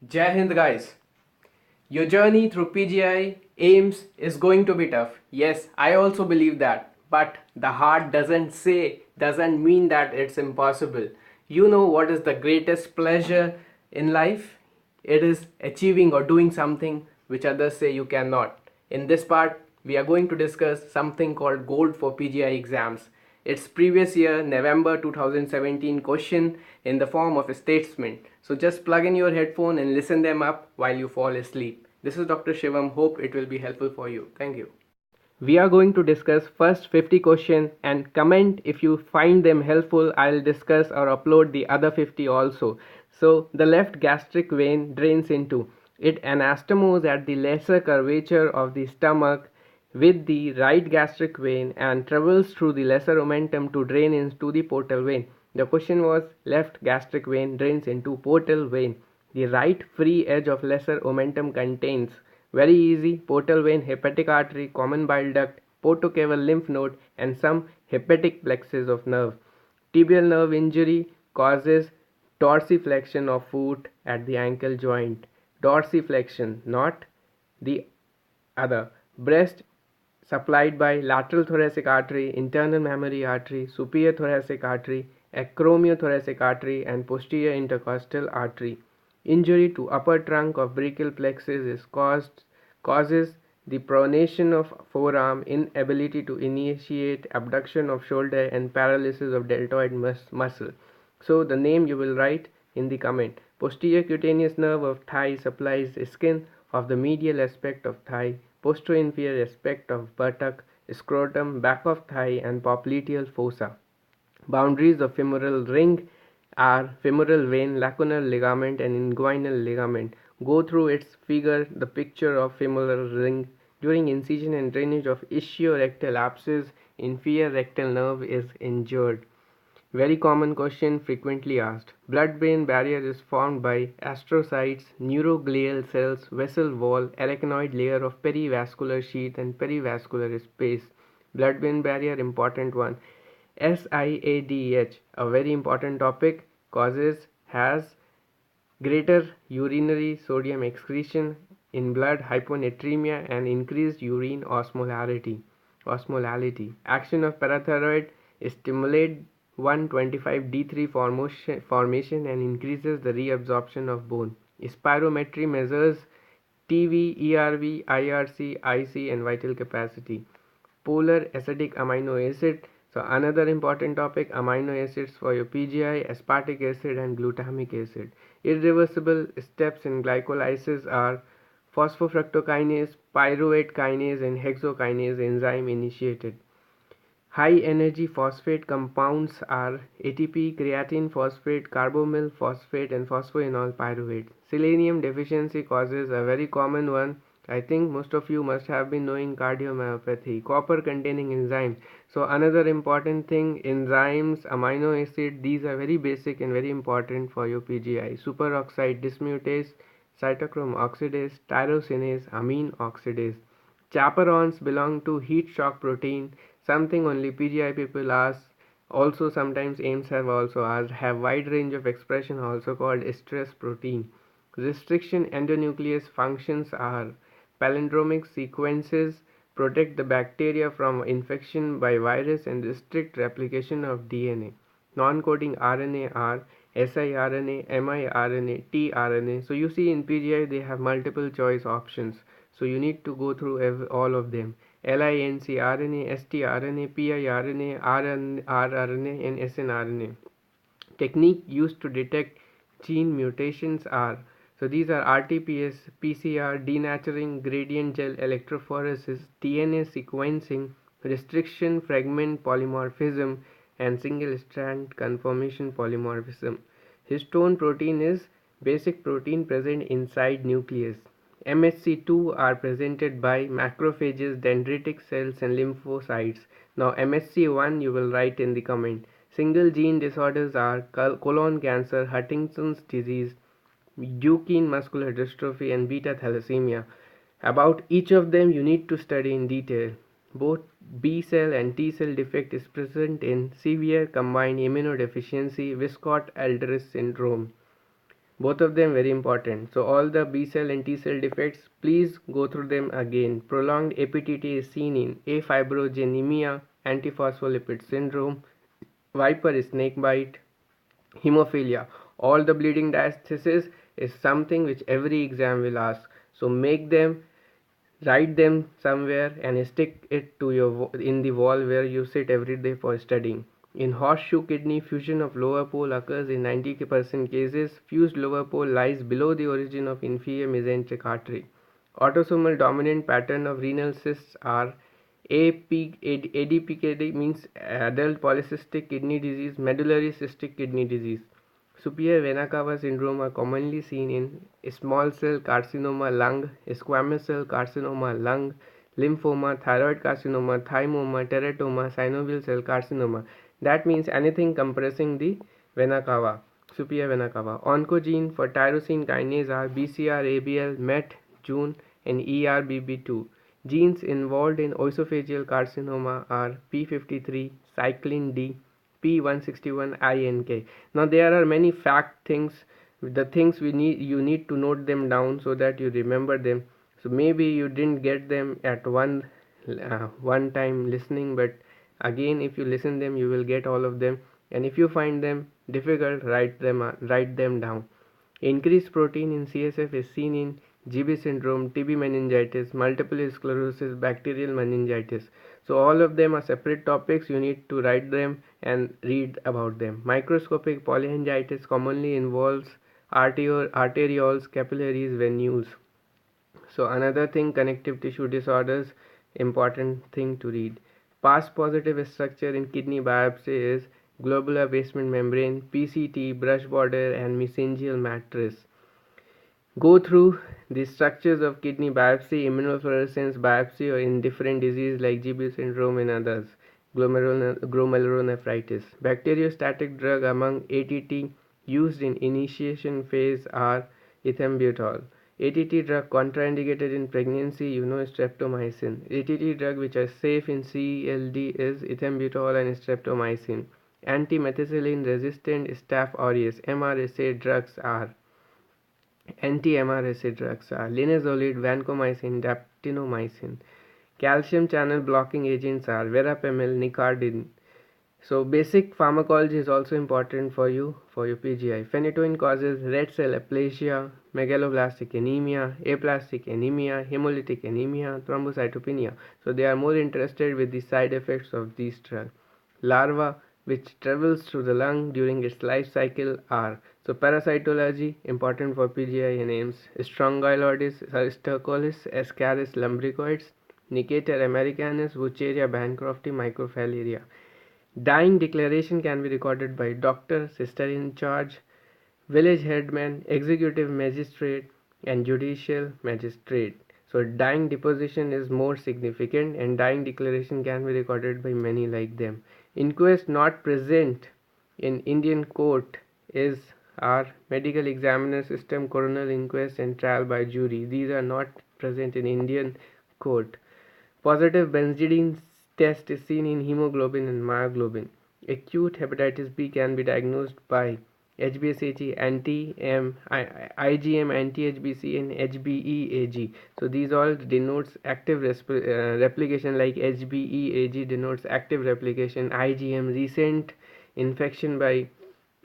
Jai Hind guys. Your journey through PGI AIIMS is going to be tough. Yes, I also believe that. But the heart doesn't mean that it's impossible. You know what is the greatest pleasure in life? It is achieving or doing something which others say you cannot. In this part, we are going to discuss something called Gold for PGI exams. It's previous year November 2017 question in the form of a statement. So just plug in your headphone and listen them up while you fall asleep. This is Dr. Shivam. Hope it will be helpful for you. Thank you. We are going to discuss first 50 questions and comment if you find them helpful. I'll discuss or upload the other 50 also. So the left gastric vein drains into it anastomose at the lesser curvature of the stomach with the right gastric vein and travels through the lesser omentum to drain into the portal vein. The question was left gastric vein drains into portal vein. The right free edge of lesser omentum contains very easy portal vein, hepatic artery, common bile duct, portocaval lymph node, and some hepatic plexus of nerve. Tibial nerve injury causes dorsiflexion of foot at the ankle joint. Dorsiflexion, not the other. Breast supplied by lateral thoracic artery, internal mammary artery, superior thoracic artery, acromiothoracic artery, and posterior intercostal artery. Injury to upper trunk of brachial plexus causes the pronation of forearm, inability to initiate, abduction of shoulder, and paralysis of deltoid muscle. So the name you will write in the comment. Posterior cutaneous nerve of thigh supplies skin of the medial aspect of thigh, posterior aspect of buttock, scrotum, back of thigh, and popliteal fossa. Boundaries of femoral ring are femoral vein, lacunar ligament, and inguinal ligament. Go through its figure, the picture of femoral ring. During incision and drainage of ischiorectal abscess, inferior rectal nerve is injured. Very common question, frequently asked. Blood-brain barrier is formed by astrocytes, neuroglial cells, vessel wall, arachnoid layer of perivascular sheath, and perivascular space. Blood-brain barrier, important one. SIADH, a very important topic, has greater urinary sodium excretion in blood, hyponatremia, and increased urine osmolality. Action of parathyroid stimulate 125D3 formation and increases the reabsorption of bone. Spirometry measures TV, ERV, IRC, IC, and vital capacity. Polar acidic amino acid. So another important topic, amino acids for your PGI, aspartic acid and glutamic acid. Irreversible steps in glycolysis are phosphofructokinase, pyruvate kinase, and hexokinase enzyme initiated. High energy phosphate compounds are ATP, creatine phosphate, carbonyl phosphate, and phosphoenol pyruvate. Selenium deficiency causes a very common one. I think most of you must have been knowing cardiomyopathy. Copper containing enzymes. So another important thing, enzymes, amino acid, these are very basic and very important for your PGI. Superoxide dismutase, cytochrome oxidase, tyrosinase, amine oxidase. Chaperones belong to heat shock protein, something only PGI people ask. Also sometimes AIIMS have also asked, have wide range of expression also called stress protein. Restriction endonuclease functions are palindromic sequences protect the bacteria from infection by virus and restrict replication of DNA. Non-coding RNA are siRNA, miRNA, tRNA. So you see in PGI they have multiple choice options. So you need to go through all of them. LINC RNA, sTRNA, piRNA, rRNA, and snRNA. Technique used to detect gene mutations are, so these are RT-PCR, PCR, denaturing, gradient gel electrophoresis, DNA sequencing, restriction fragment polymorphism, and single strand conformation polymorphism. Histone protein is basic protein present inside nucleus. MHC2 are presented by macrophages, dendritic cells, and lymphocytes. Now MHC1 you will write in the comment. Single gene disorders are colon cancer, Huntington's disease, Duchenne muscular dystrophy, and beta thalassemia. About each of them you need to study in detail. Both B cell and T cell defect is present in severe combined immunodeficiency Wiskott-Aldrich syndrome. Both of them very important. So all the B cell and T cell defects, please go through them again. Prolonged APTT is seen in afibrogeninemia, antiphospholipid syndrome, viper snake bite, hemophilia. All the bleeding diathesis is something which every exam will ask. So make them, write them somewhere and stick it to your in the wall where you sit every day for studying. In horseshoe kidney, fusion of lower pole occurs in 90% cases. Fused lower pole lies below the origin of inferior mesenteric artery. Autosomal dominant pattern of renal cysts are ADPKD, means adult polycystic kidney disease, medullary cystic kidney disease. Superior vena cava syndrome are commonly seen in small cell carcinoma lung, squamous cell carcinoma lung, lymphoma, thyroid carcinoma, thymoma, teratoma, synovial cell carcinoma. That means anything compressing the vena cava, superior vena cava. Oncogene for tyrosine kinase are BCR, ABL, MET, JUN, and ERBB2. Genes involved in oesophageal carcinoma are P53, cyclin D, P161, INK. Now there are many fact things, the things you need to note them down so that you remember them. So maybe you didn't get them at one time listening, but again if you listen them you will get all of them, and if you find them difficult, write them down. Increased protein in CSF is seen in GB syndrome, TB meningitis, multiple sclerosis, bacterial meningitis. So all of them are separate topics. You need to write them and read about them. Microscopic polyangiitis commonly involves arterioles, capillaries, venules. So another thing, connective tissue disorders, important thing to read. Past positive structure in kidney biopsy is globular basement membrane, PCT, brush border, and mesangial matrix. Go through the structures of kidney biopsy, immunofluorescence biopsy, or in different diseases like GB syndrome and others, glomerulonephritis. Bacteriostatic drug among ATT used in initiation phase are ethambutol. ATT drug contraindicated in pregnancy, streptomycin. ATT drug which are safe in CLD is ethambutol and streptomycin. Anti-methicillin resistant Staph aureus MRSA drugs are anti-MRSA drugs are linezolid, vancomycin, daptomycin. Calcium channel blocking agents are verapamil, nicardin. So basic pharmacology is also important for your PGI. Phenytoin causes red cell aplasia, megaloblastic anemia, aplastic anemia, hemolytic anemia, thrombocytopenia. So they are more interested with the side effects of these drugs. Larva which travels through the lung during its life cycle are, so parasitology important for PGI and AIIMS. Strongyloides, Stercolis, Ascaris lumbricoids, Nicator americanus, Wucheria bancrofti, microfilaria. Dying declaration can be recorded by doctor, sister in charge, village headman, executive magistrate, and judicial magistrate. So dying deposition is more significant, and dying declaration can be recorded by many like them. Inquest not present in Indian court is our medical examiner system, coroner inquest, and trial by jury. These are not present in Indian court. Positive benzidine test is seen in hemoglobin and myoglobin. Acute hepatitis B can be diagnosed by HbSAg, IgM, anti-HBC, and HBeAg. So these all denotes active replication, like HBeAg denotes active replication, IgM recent infection by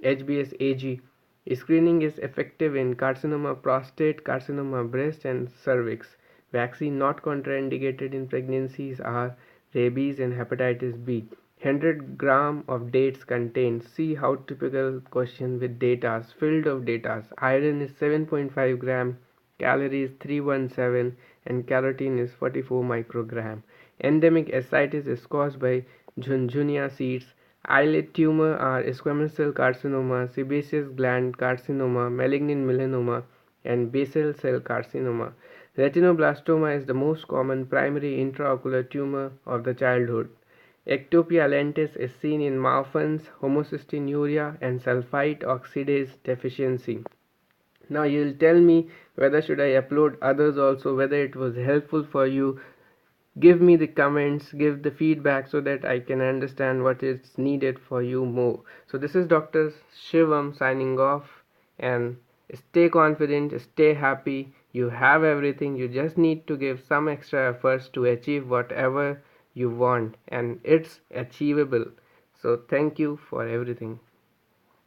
HbSAg. Screening is effective in carcinoma prostate, carcinoma breast, and cervix. Vaccine not contraindicated in pregnancies are rabies and hepatitis B. 100 gram of dates contained. See how typical question with datas, filled of datas. Iron is 7.5 gram, calories 317, and carotene is 44 microgram. Endemic ascites is caused by Junjunia seeds. Eyelid tumor are squamous cell carcinoma, sebaceous gland carcinoma, malignant melanoma, and basal cell carcinoma. Retinoblastoma is the most common primary intraocular tumor of the childhood. Ectopia lentis is seen in Marfan's homocystinuria and sulfite oxidase deficiency. Now you'll tell me whether should I upload others also, whether it was helpful for you. Give me the comments, give the feedback so that I can understand what is needed for you more. So this is Dr. Shivam signing off, and Stay confident, stay happy. You have everything. You just need to give some extra efforts to achieve whatever you want, and it's achievable. So thank you for everything.